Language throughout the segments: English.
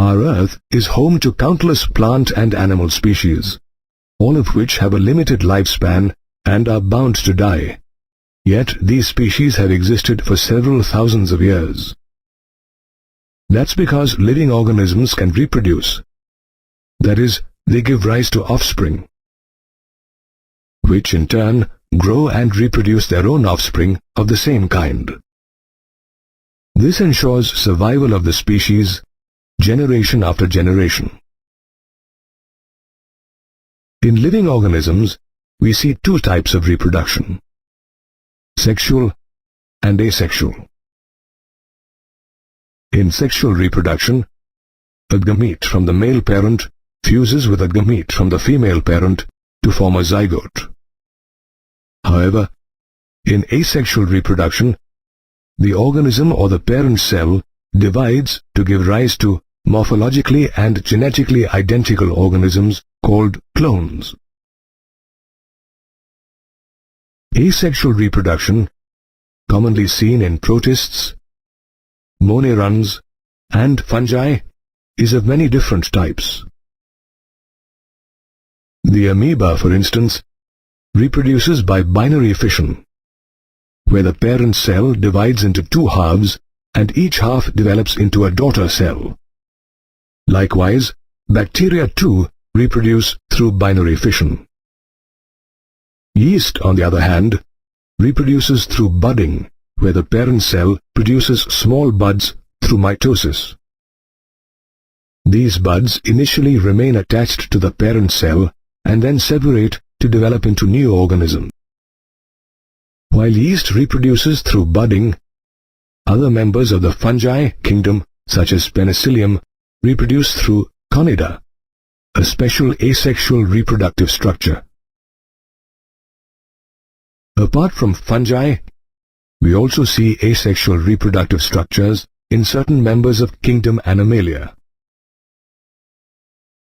Our Earth is home to countless plant and animal species, all of which have a limited lifespan and are bound to die. Yet these species have existed for several thousands of years. That's because living organisms can reproduce. That is, they give rise to offspring, which in turn grow and reproduce their own offspring of the same kind. This ensures survival of the species, generation after generation. In living organisms, we see two types of reproduction: sexual and asexual. In sexual reproduction, a gamete from the male parent fuses with a gamete from the female parent to form a zygote. However, in asexual reproduction, the organism or the parent cell divides to give rise to morphologically and genetically identical organisms called clones. Asexual reproduction, commonly seen in protists, moneruns, and fungi, is of many different types. The amoeba, for instance, reproduces by binary fission, where the parent cell divides into two halves and each half develops into a daughter cell. Likewise, bacteria too reproduce through binary fission. Yeast, on the other hand, reproduces through budding, where the parent cell produces small buds through mitosis. These buds initially remain attached to the parent cell and then separate to develop into new organisms. While yeast reproduces through budding, other members of the fungi kingdom, such as penicillium, reproduce through conida, a special asexual reproductive structure. Apart from fungi, we also see asexual reproductive structures in certain members of kingdom Animalia.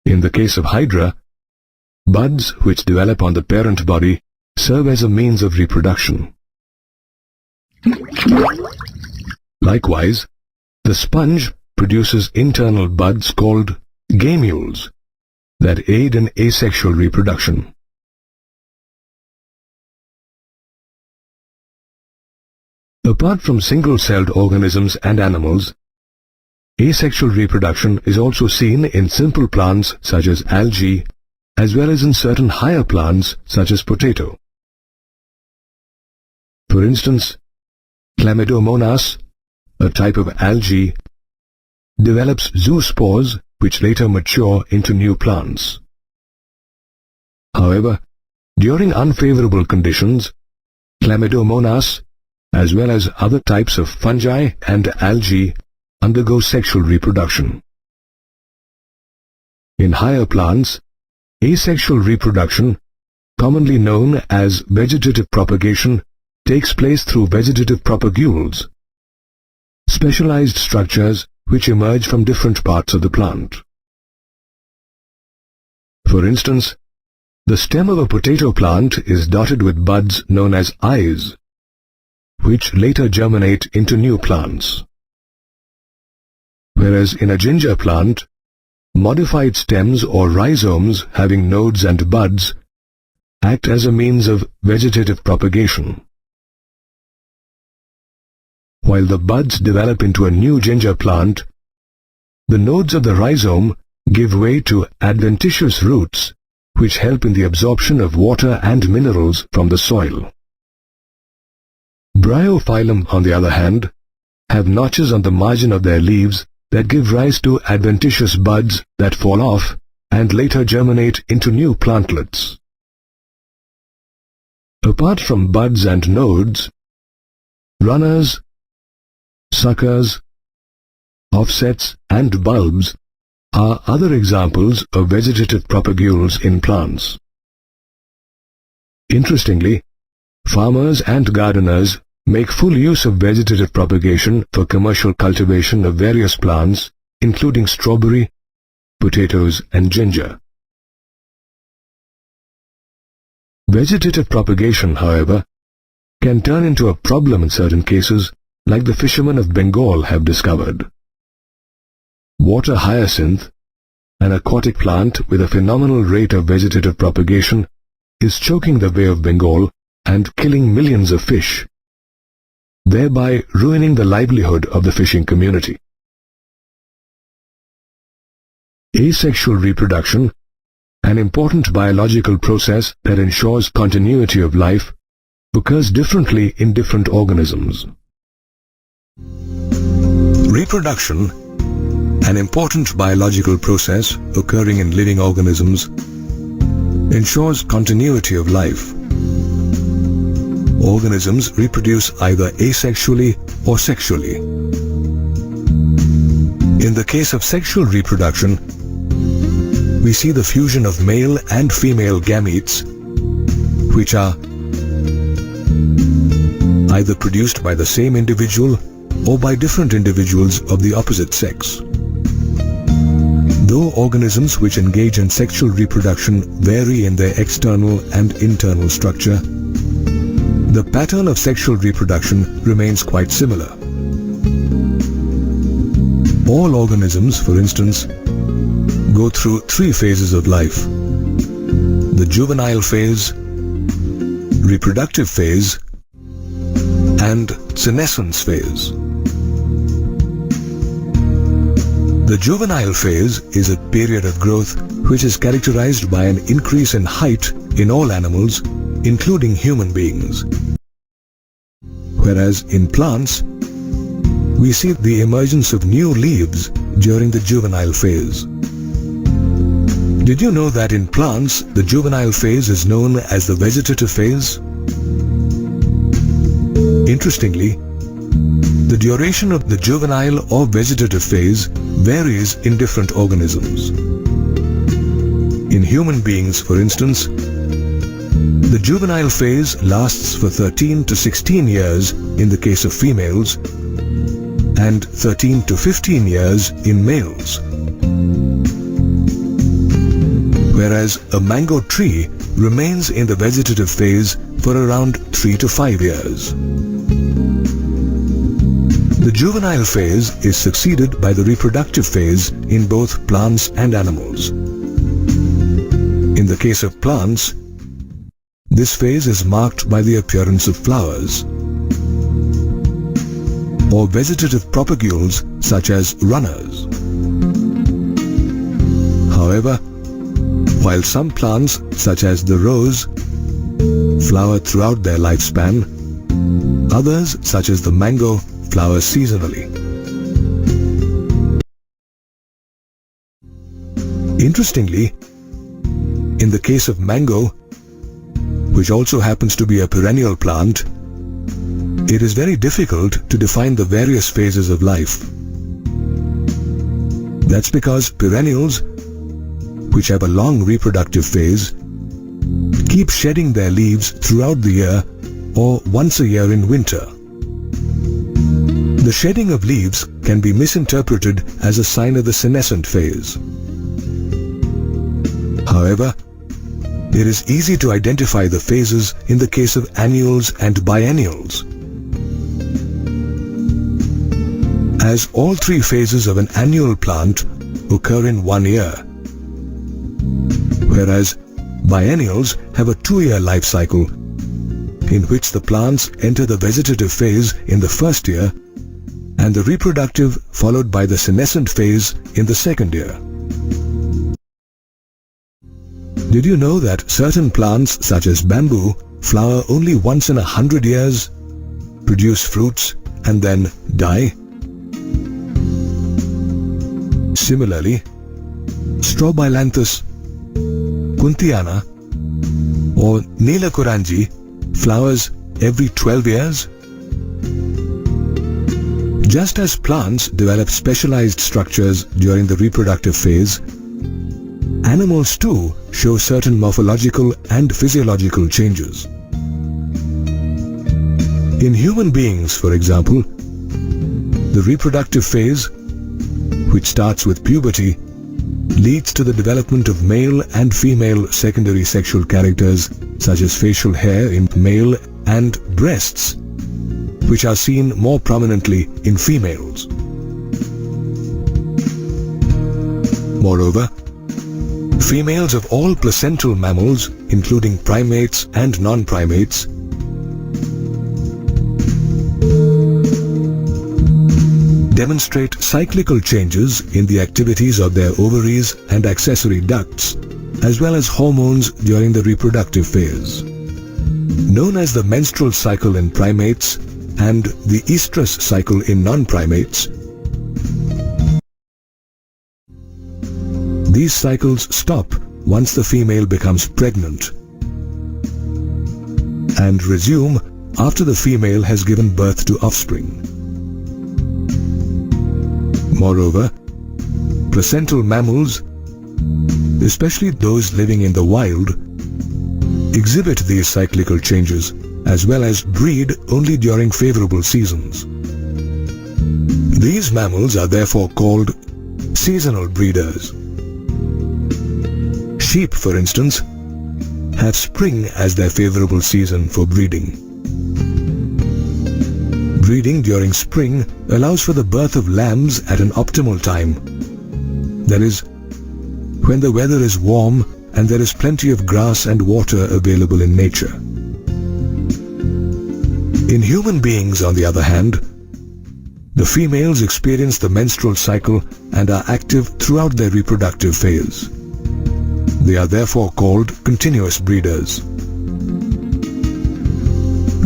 In the case of Hydra, buds which develop on the parent body serve as a means of reproduction. Likewise, the sponge produces internal buds called gamules that aid in asexual reproduction. Apart from single-celled organisms and animals, asexual reproduction is also seen in simple plants such as algae, as well as in certain higher plants such as potato. For instance, Chlamydomonas, a type of algae, develops zoospores which later mature into new plants. However, during unfavorable conditions, Chlamydomonas, as well as other types of fungi and algae, undergo sexual reproduction. In higher plants, asexual reproduction, commonly known as vegetative propagation, takes place through vegetative propagules, specialized structures which emerge from different parts of the plant. For instance, the stem of a potato plant is dotted with buds known as eyes, which later germinate into new plants. Whereas in a ginger plant, modified stems or rhizomes having nodes and buds act as a means of vegetative propagation. While the buds develop into a new ginger plant, the nodes of the rhizome give way to adventitious roots which help in the absorption of water and minerals from the soil. Bryophyllum, on the other hand, have notches on the margin of their leaves that give rise to adventitious buds that fall off and later germinate into new plantlets. Apart from buds and nodes, runners, suckers, offsets, and bulbs are other examples of vegetative propagules in plants. Interestingly, farmers and gardeners make full use of vegetative propagation for commercial cultivation of various plants, including strawberry, potatoes, and ginger. Vegetative propagation, however, can turn into a problem in certain cases, like the fishermen of Bengal have discovered. water hyacinth, an aquatic plant with a phenomenal rate of vegetative propagation, is choking the Bay of Bengal and killing millions of fish, thereby ruining the livelihood of the fishing community. Asexual reproduction, an important biological process that ensures continuity of life, occurs differently in different organisms. Reproduction, an important biological process occurring in living organisms, ensures continuity of life. Organisms reproduce either asexually or sexually. In the case of sexual reproduction, we see the fusion of male and female gametes, which are either produced by the same individual or by different individuals of the opposite sex. Though organisms which engage in sexual reproduction vary in their external and internal structure, the pattern of sexual reproduction remains quite similar. All organisms, for instance, go through 3 phases of life: the juvenile phase, reproductive phase, and senescence phase. The juvenile phase is a period of growth which is characterized by an increase in height in all animals, including human beings. Whereas in plants, we see the emergence of new leaves during the juvenile phase. Did you know that in plants, the juvenile phase is known as the vegetative phase? Interestingly, the duration of the juvenile or vegetative phase varies in different organisms. In human beings, for instance, the juvenile phase lasts for 13 to 16 years in the case of females and 13 to 15 years in males. Whereas a mango tree remains in the vegetative phase for around 3 to 5 years. The juvenile phase is succeeded by the reproductive phase in both plants and animals. In the case of plants, this phase is marked by the appearance of flowers or vegetative propagules such as runners. However, while some plants such as the rose flower throughout their lifespan, others such as the mango flower seasonally. Interestingly, in the case of mango, which also happens to be a perennial plant, it is very difficult to define the various phases of life. That's because perennials, which have a long reproductive phase, keep shedding their leaves throughout the year or once a year in winter. The shedding of leaves can be misinterpreted as a sign of the senescent phase. However, it is easy to identify the phases in the case of annuals and biennials. As all 3 phases of an annual plant occur in 1 year, whereas biennials have a 2-year life cycle in which the plants enter the vegetative phase in the first year and the reproductive followed by the senescent phase in the second year. Did you know that certain plants such as bamboo flower only once in 100 years, produce fruits and then die? Similarly, Strobilanthes kuntiana or Neelakuranji flowers every 12 years. Just as plants develop specialized structures during the reproductive phase, animals too show certain morphological and physiological changes. In human beings, for example, the reproductive phase, which starts with puberty, leads to the development of male and female secondary sexual characters such as facial hair in male and breasts, which are seen more prominently in females. Moreover, females of all placental mammals, including primates and non-primates, demonstrate cyclical changes in the activities of their ovaries and accessory ducts, as well as hormones during the reproductive phase. Known as the menstrual cycle in primates and the estrous cycle in non-primates, these cycles stop once the female becomes pregnant and resume after the female has given birth to offspring. Moreover, placental mammals, especially those living in the wild, exhibit these cyclical changes as well as breed only during favorable seasons. These mammals are therefore called seasonal breeders. Sheep, for instance, have spring as their favorable season for breeding. Breeding during spring allows for the birth of lambs at an optimal time. That is, when the weather is warm and there is plenty of grass and water available in nature. In human beings, on the other hand, the females experience the menstrual cycle and are active throughout their reproductive phase. They are therefore called continuous breeders.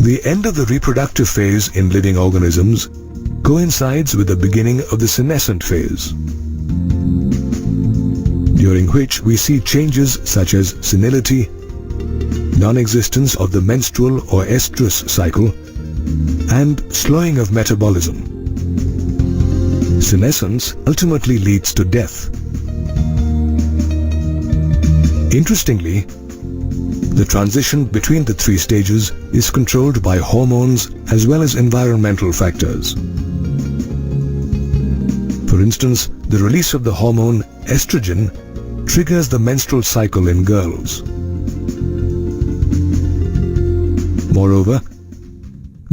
The end of the reproductive phase in living organisms coincides with the beginning of the senescent phase, during which we see changes such as senility, non-existence of the menstrual or estrous cycle, and slowing of metabolism. Senescence ultimately leads to death. Interestingly, the transition between the three stages is controlled by hormones as well as environmental factors. For instance, the release of the hormone estrogen triggers the menstrual cycle in girls. Moreover,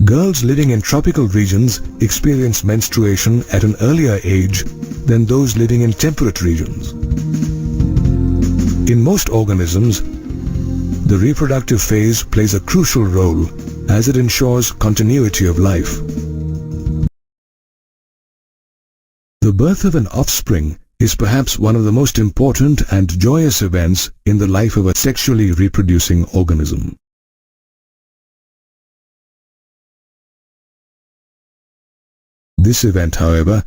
girls living in tropical regions experience menstruation at an earlier age than those living in temperate regions. In most organisms, the reproductive phase plays a crucial role as it ensures continuity of life. The birth of an offspring is perhaps one of the most important and joyous events in the life of a sexually reproducing organism. This event, however,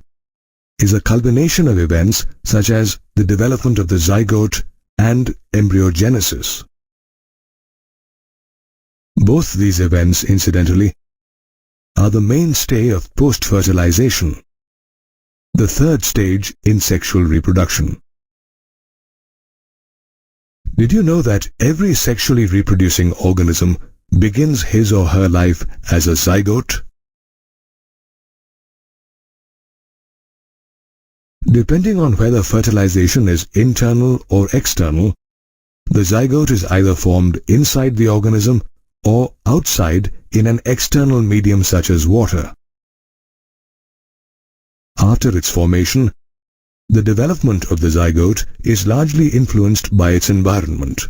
is a culmination of events such as the development of the zygote and embryogenesis. Both these events, incidentally, are the mainstay of post-fertilization, the third stage in sexual reproduction. Did you know that every sexually reproducing organism begins his or her life as a zygote? Depending on whether fertilization is internal or external, the zygote is either formed inside the organism or outside in an external medium such as water. After its formation, the development of the zygote is largely influenced by its environment.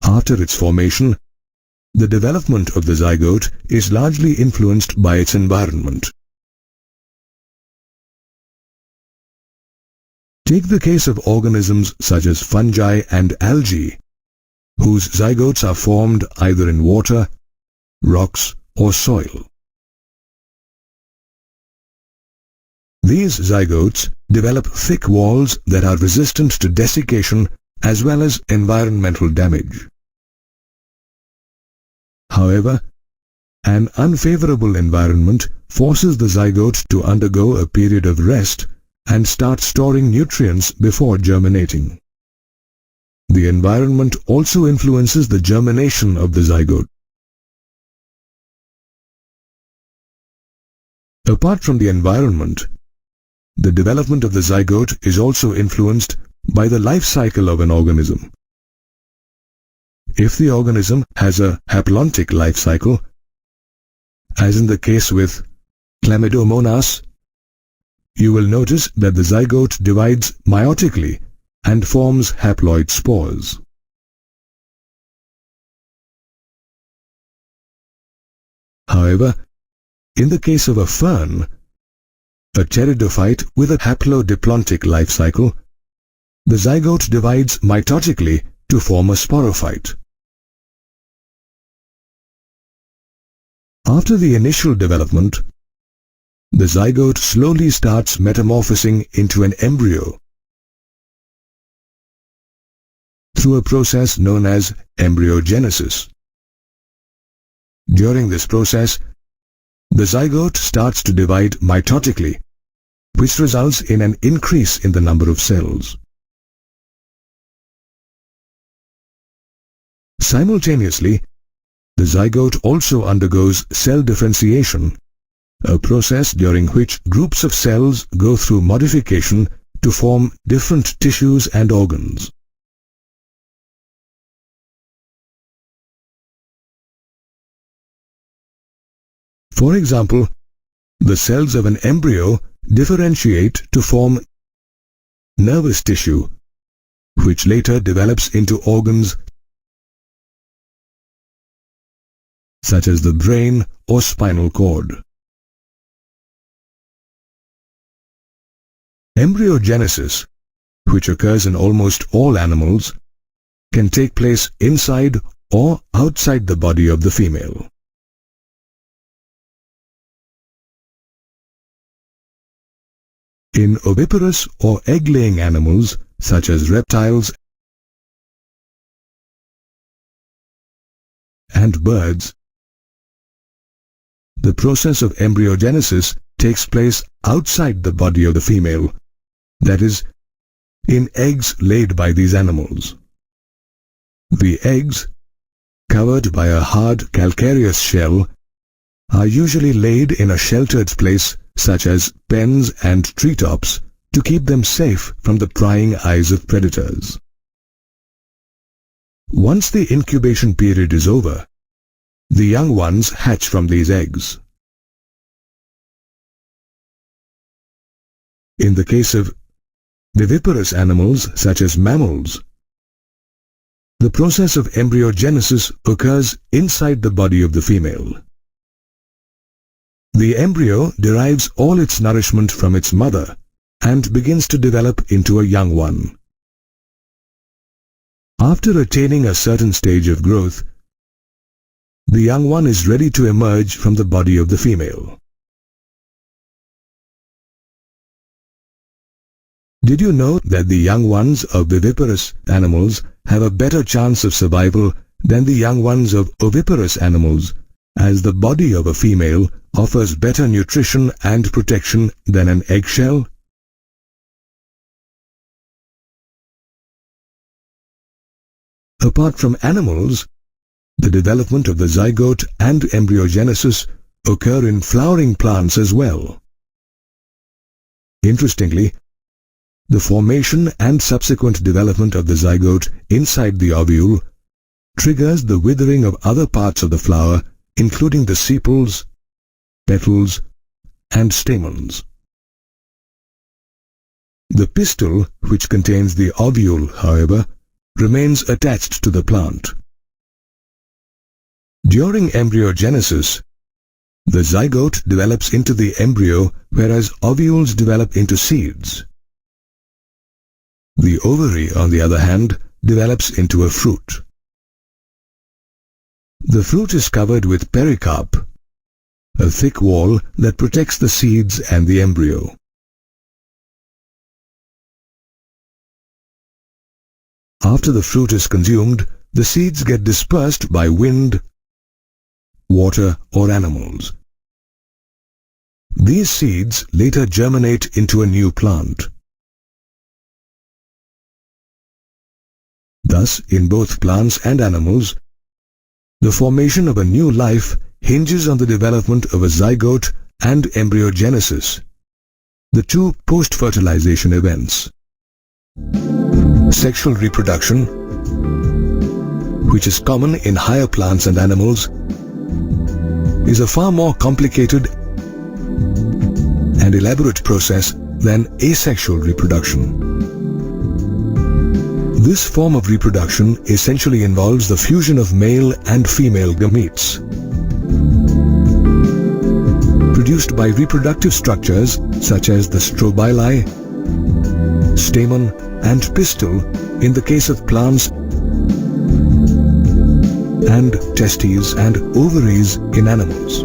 After its formation, the development of the zygote is largely influenced by its environment. Take the case of organisms such as fungi and algae, whose zygotes are formed either in water, rocks, or soil. These zygotes develop thick walls that are resistant to desiccation as well as environmental damage. However, an unfavorable environment forces the zygote to undergo a period of rest and start storing nutrients before germinating. The environment also influences the germination of the zygote. Apart from the environment, the development of the zygote is also influenced by the life cycle of an organism. If the organism has a haplontic life cycle, as in the case with Chlamydomonas, you will notice that the zygote divides meiotically and forms haploid spores. However, in the case of a fern, a pteridophyte with a haplodiplontic life cycle, the zygote divides mitotically to form a sporophyte. After the initial development, the zygote slowly starts metamorphosing into an embryo through a process known as embryogenesis. During this process, the zygote starts to divide mitotically, which results in an increase in the number of cells. Simultaneously, the zygote also undergoes cell differentiation, a process during which groups of cells go through modification to form different tissues and organs. For example, the cells of an embryo differentiate to form nervous tissue, which later develops into organs such as the brain or spinal cord. Embryogenesis, which occurs in almost all animals, can take place inside or outside the body of the female. In oviparous or egg-laying animals such as reptiles and birds, the process of embryogenesis takes place outside the body of the female, that is, in eggs laid by these animals. The eggs, covered by a hard calcareous shell, are usually laid in a sheltered place such as pens and treetops to keep them safe from the prying eyes of predators. Once the incubation period is over, the young ones hatch from these eggs. In the case of viviparous animals such as mammals, the process of embryogenesis occurs inside the body of the female. The embryo derives all its nourishment from its mother and begins to develop into a young one. After attaining a certain stage of growth, the young one is ready to emerge from the body of the female. Did you know that the young ones of viviparous animals have a better chance of survival than the young ones of oviparous animals, as the body of a female offers better nutrition and protection than an eggshell? Apart from animals, the development of the zygote and embryogenesis occur in flowering plants as well. Interestingly, the formation and subsequent development of the zygote inside the ovule triggers the withering of other parts of the flower, including the sepals, petals, and stamens. The pistil, which contains the ovule, however, remains attached to the plant. During embryogenesis, the zygote develops into the embryo, whereas ovules develop into seeds. The ovary, on the other hand, develops into a fruit. The fruit is covered with pericarp, a thick wall that protects the seeds and the embryo. After the fruit is consumed, the seeds get dispersed by wind, water, or animals. These seeds later germinate into a new plant. Thus, in both plants and animals, the formation of a new life hinges on the development of a zygote and embryogenesis, the two post-fertilization events. Sexual reproduction, which is common in higher plants and animals, is a far more complicated and elaborate process than asexual reproduction. This form of reproduction essentially involves the fusion of male and female gametes, produced by reproductive structures such as the strobili, stamen, and pistil in the case of plants, and testes and ovaries in animals.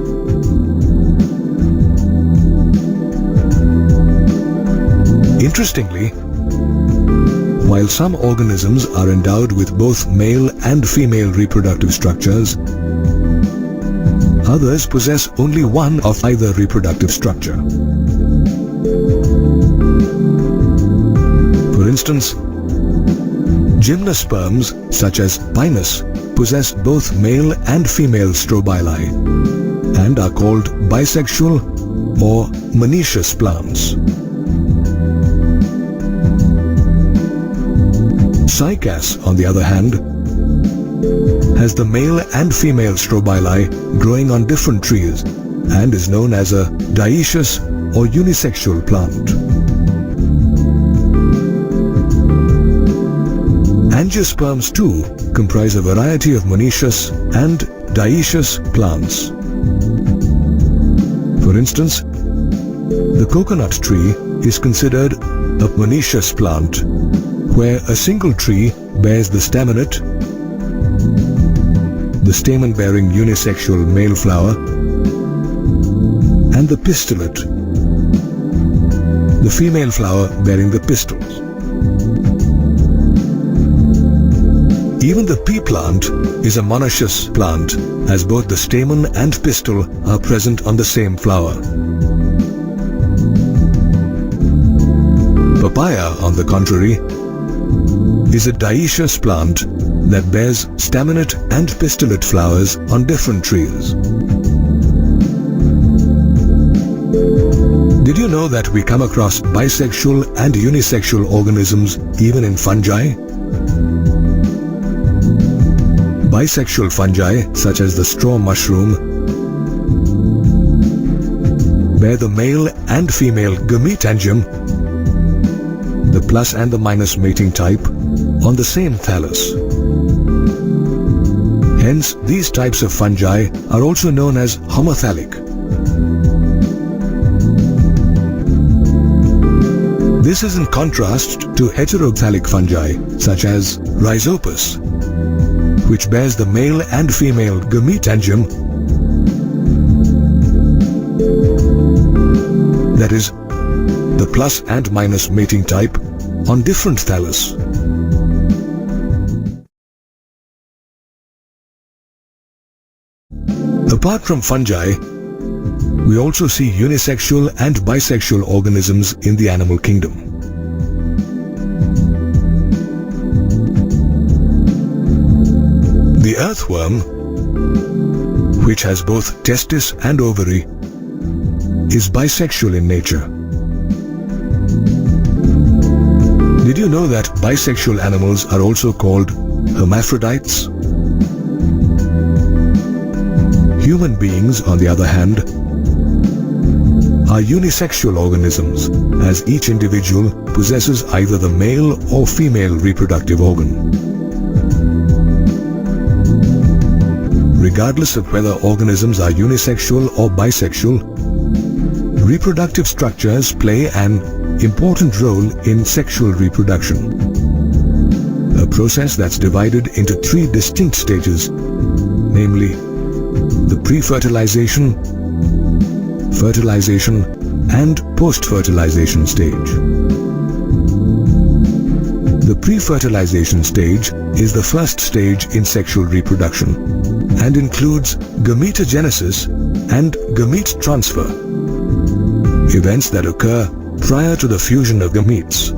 Interestingly, while some organisms are endowed with both male and female reproductive structures, others possess only one of either reproductive structure. For instance, gymnosperms such as pinus possess both male and female strobili and are called bisexual or monoecious plants. Cycas, on the other hand, has the male and female strobili growing on different trees and is known as a dioecious or unisexual plant. Angiosperms too comprise a variety of monoecious and dioecious plants. For instance, the coconut tree is considered a monoecious plant, where a single tree bears the staminate, the stamen-bearing unisexual male flower, and the pistillate, the female flower bearing the pistils. Even the pea plant is a monoecious plant, as both the stamen and pistil are present on the same flower. Papaya, on the contrary, is a dioecious plant that bears staminate and pistillate flowers on different trees. Did you know that we come across bisexual and unisexual organisms even in fungi? Bisexual fungi, such as the straw mushroom, bear the male and female gametangium, the plus and the minus mating type, on the same thallus. Hence, these types of fungi are also known as homothallic. This is in contrast to heterothallic fungi, such as Rhizopus, which bears the male and female gametangium, that is, the plus and minus mating type, on different thallus. Apart from fungi, we also see unisexual and bisexual organisms in the animal kingdom. The earthworm, which has both testis and ovary, is bisexual in nature. Did you know that bisexual animals are also called hermaphrodites? Human beings, on the other hand, are unisexual organisms, as each individual possesses either the male or female reproductive organ. Regardless of whether organisms are unisexual or bisexual, reproductive structures play an important role in sexual reproduction, a process that's divided into three distinct stages, namely the pre-fertilization, fertilization, and post-fertilization stage. The pre-fertilization stage is the first stage in sexual reproduction and includes gametogenesis and gamete transfer, events that occur prior to the fusion of gametes.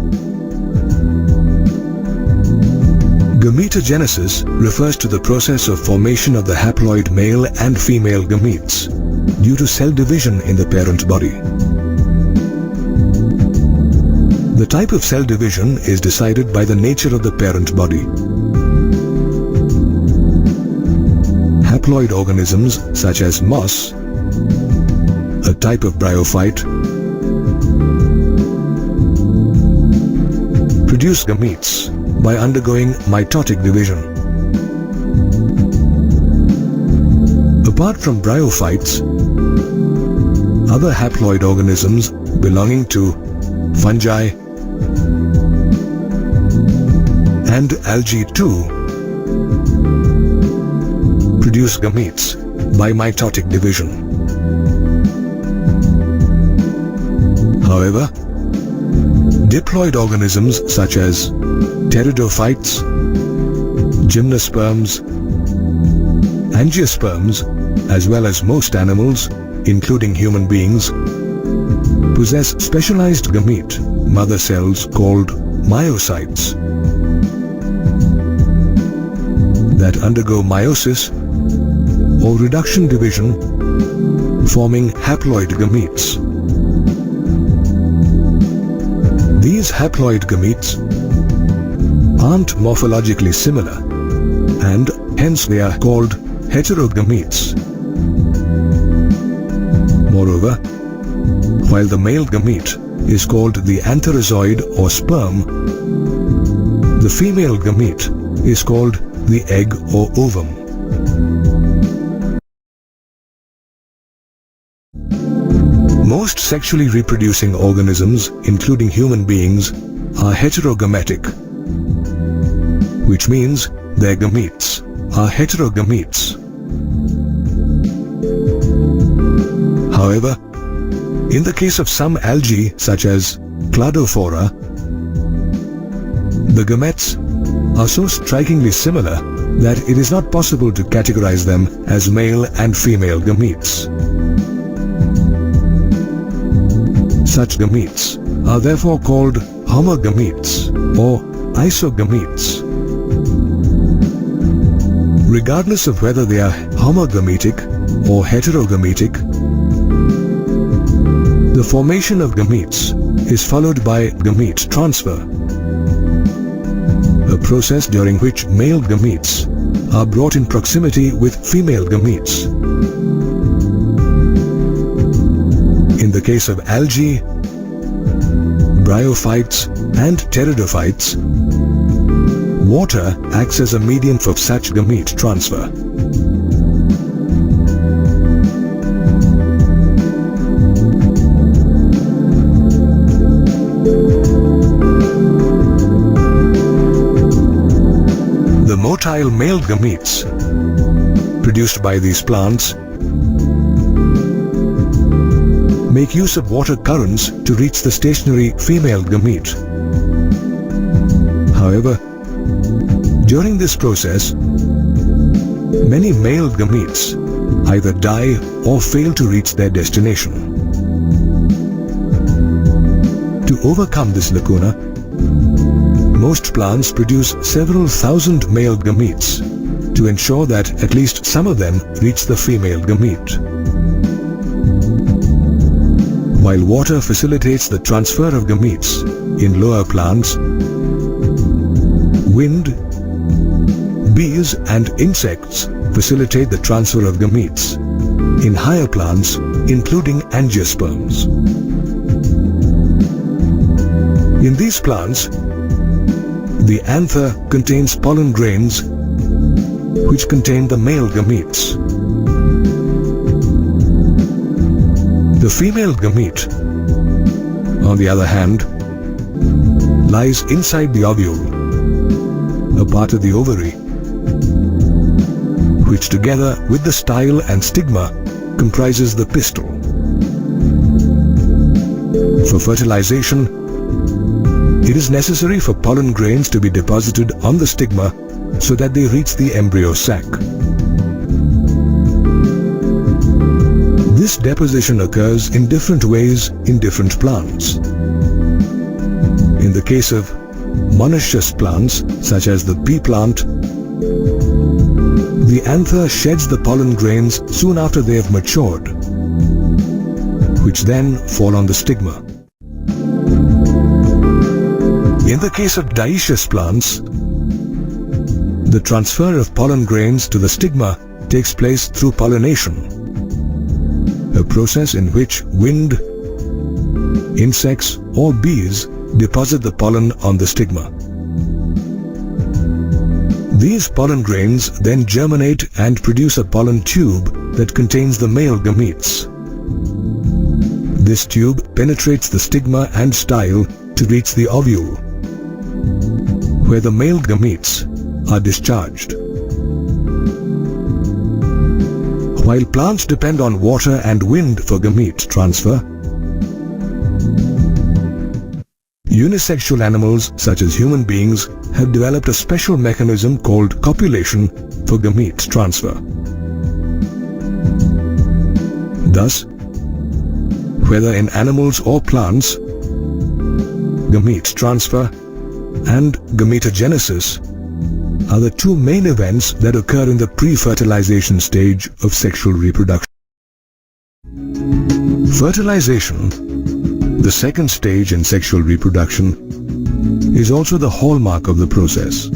Gametogenesis refers to the process of formation of the haploid male and female gametes due to cell division in the parent body. The type of cell division is decided by the nature of the parent body. Haploid organisms such as moss, a type of bryophyte, produce gametes by undergoing mitotic division. Apart from bryophytes, other haploid organisms belonging to fungi and algae too produce gametes by mitotic division. However, diploid organisms such as pteridophytes, gymnosperms, angiosperms, as well as most animals, including human beings, possess specialized gamete mother cells called myocytes that undergo meiosis or reduction division, forming haploid gametes. These haploid gametes aren't morphologically similar, and hence they are called heterogametes. Moreover, while the male gamete is called the antherozoid or sperm, the female gamete is called the egg or ovum. Most sexually reproducing organisms, including human beings, are heterogametic, which means their gametes are heterogametes. However, in the case of some algae such as cladophora, the gametes are so strikingly similar that it is not possible to categorize them as male and female gametes. Such gametes are therefore called homogametes or isogametes. Regardless of whether they are homogametic or heterogametic, the formation of gametes is followed by gamete transfer, a process during which male gametes are brought in proximity with female gametes. In the case of algae, bryophytes and pteridophytes, water acts as a medium for such gamete transfer. The motile male gametes produced by these plants make use of water currents to reach the stationary female gamete. However, during this process, many male gametes either die or fail to reach their destination. To overcome this lacuna, most plants produce several thousand male gametes to ensure that at least some of them reach the female gamete. While water facilitates the transfer of gametes in lower plants, wind, bees and insects facilitate the transfer of gametes in higher plants, including angiosperms. In these plants, the anther contains pollen grains which contain the male gametes. The female gamete, on the other hand, lies inside the ovule, a part of the ovary, which together with the style and stigma comprises the pistil. For fertilization, it is necessary for pollen grains to be deposited on the stigma so that they reach the embryo sac. This deposition occurs in different ways in different plants. In the case of monoecious plants, such as the pea plant, the anther sheds the pollen grains soon after they have matured, which then fall on the stigma. In the case of dioecious plants, the transfer of pollen grains to the stigma takes place through pollination, a process in which wind, insects or bees deposit the pollen on the stigma. These pollen grains then germinate and produce a pollen tube that contains the male gametes. This tube penetrates the stigma and style to reach the ovule, where the male gametes are discharged. While plants depend on water and wind for gamete transfer, unisexual animals such as human beings have developed a special mechanism called copulation for gamete transfer. Thus, whether in animals or plants, gamete transfer and gametogenesis are the two main events that occur in the pre-fertilization stage of sexual reproduction. Fertilization, the second stage in sexual reproduction, is also the hallmark of the process.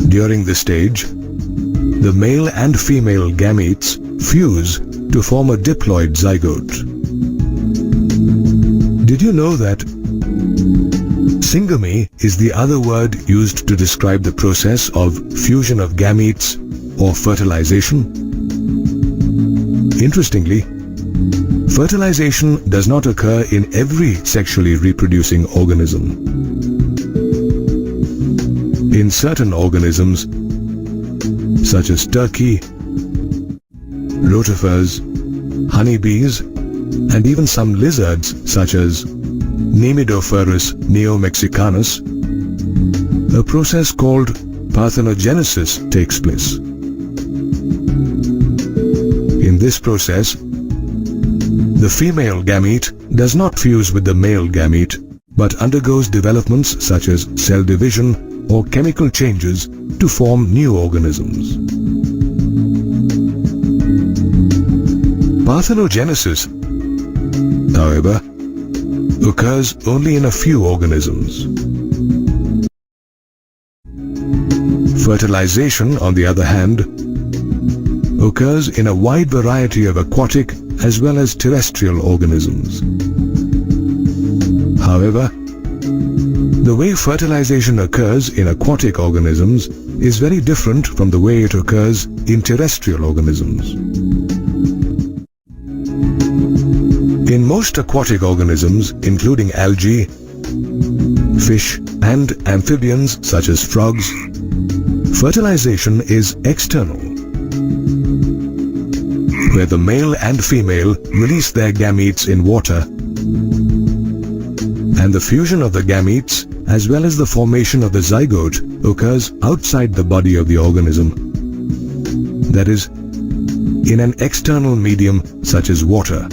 During this stage, the male and female gametes fuse to form a diploid zygote. Did you know that syngamy is the other word used to describe the process of fusion of gametes or fertilization? Interestingly, fertilization does not occur in every sexually reproducing organism. In certain organisms, such as turkey, rotifers, honeybees, and even some lizards such as Nemidophorus neomexicanus, a process called parthenogenesis takes place. In this process, the female gamete does not fuse with the male gamete, but undergoes developments such as cell division or chemical changes to form new organisms. Parthenogenesis, however, occurs only in a few organisms. Fertilization, on the other hand, occurs in a wide variety of aquatic as well as terrestrial organisms. However, the way fertilization occurs in aquatic organisms is very different from the way it occurs in terrestrial organisms. In most aquatic organisms, including algae, fish, and amphibians such as frogs, fertilization is external, where the male and female release their gametes in water, and the fusion of the gametes as well as the formation of the zygote occurs outside the body of the organism, that is, in an external medium such as water.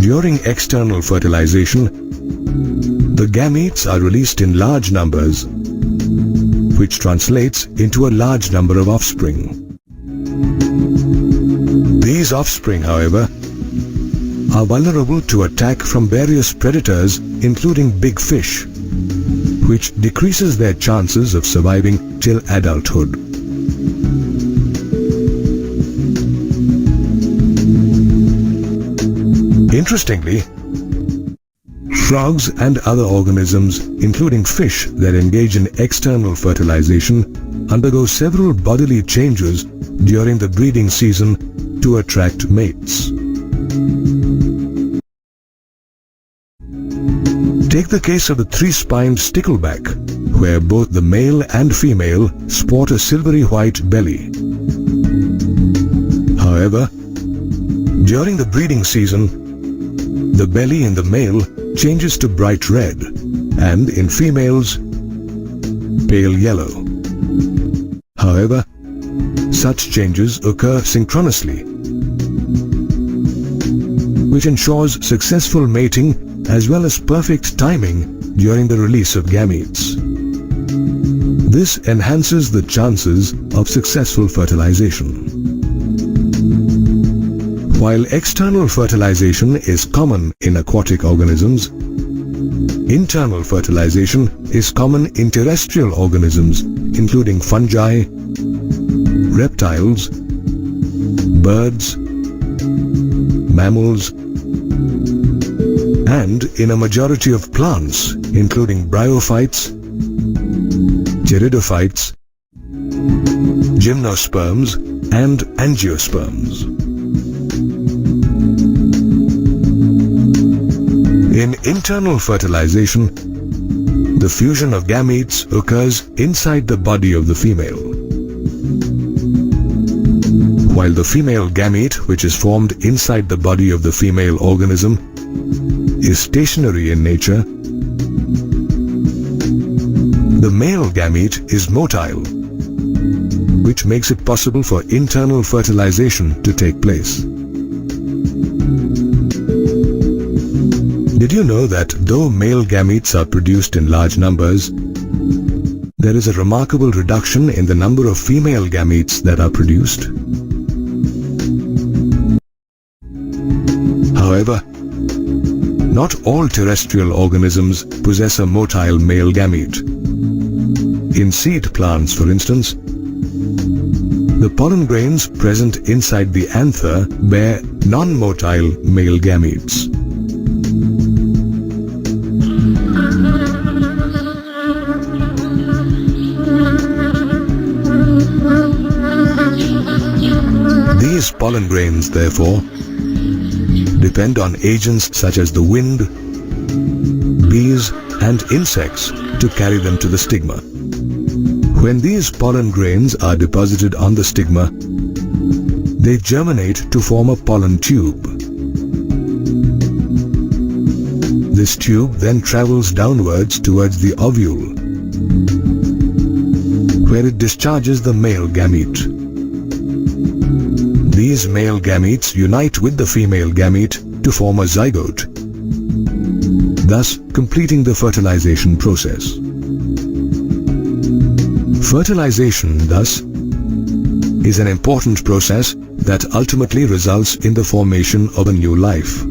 During external fertilization, the gametes are released in large numbers, which translates into a large number of offspring. These offspring, however, are vulnerable to attack from various predators, including big fish, which decreases their chances of surviving till adulthood. Interestingly, frogs and other organisms, including fish that engage in external fertilization, undergo several bodily changes during the breeding season to attract mates. Take the case of the three-spined stickleback, where both the male and female sport a silvery white belly. However, during the breeding season, the belly in the male changes to bright red, and in females, pale yellow. However, such changes occur synchronously, which ensures successful mating as well as perfect timing during the release of gametes. This enhances the chances of successful fertilization. While external fertilization is common in aquatic organisms, internal fertilization is common in terrestrial organisms, including fungi, reptiles, birds, mammals, and in a majority of plants, including bryophytes, pteridophytes, gymnosperms, and angiosperms. In internal fertilization, the fusion of gametes occurs inside the body of the female. While the female gamete, which is formed inside the body of the female organism, is stationary in nature, the male gamete is motile, which makes it possible for internal fertilization to take place. Did you know that though male gametes are produced in large numbers, there is a remarkable reduction in the number of female gametes that are produced? However, not all terrestrial organisms possess a motile male gamete. In seed plants, for instance, the pollen grains present inside the anther bear non-motile male gametes. These pollen grains, therefore, depend on agents such as the wind, bees, and insects to carry them to the stigma. When these pollen grains are deposited on the stigma, they germinate to form a pollen tube. This tube then travels downwards towards the ovule, where it discharges the male gamete. These male gametes unite with the female gamete to form a zygote, thus completing the fertilization process. Fertilization, thus, is an important process that ultimately results in the formation of a new life.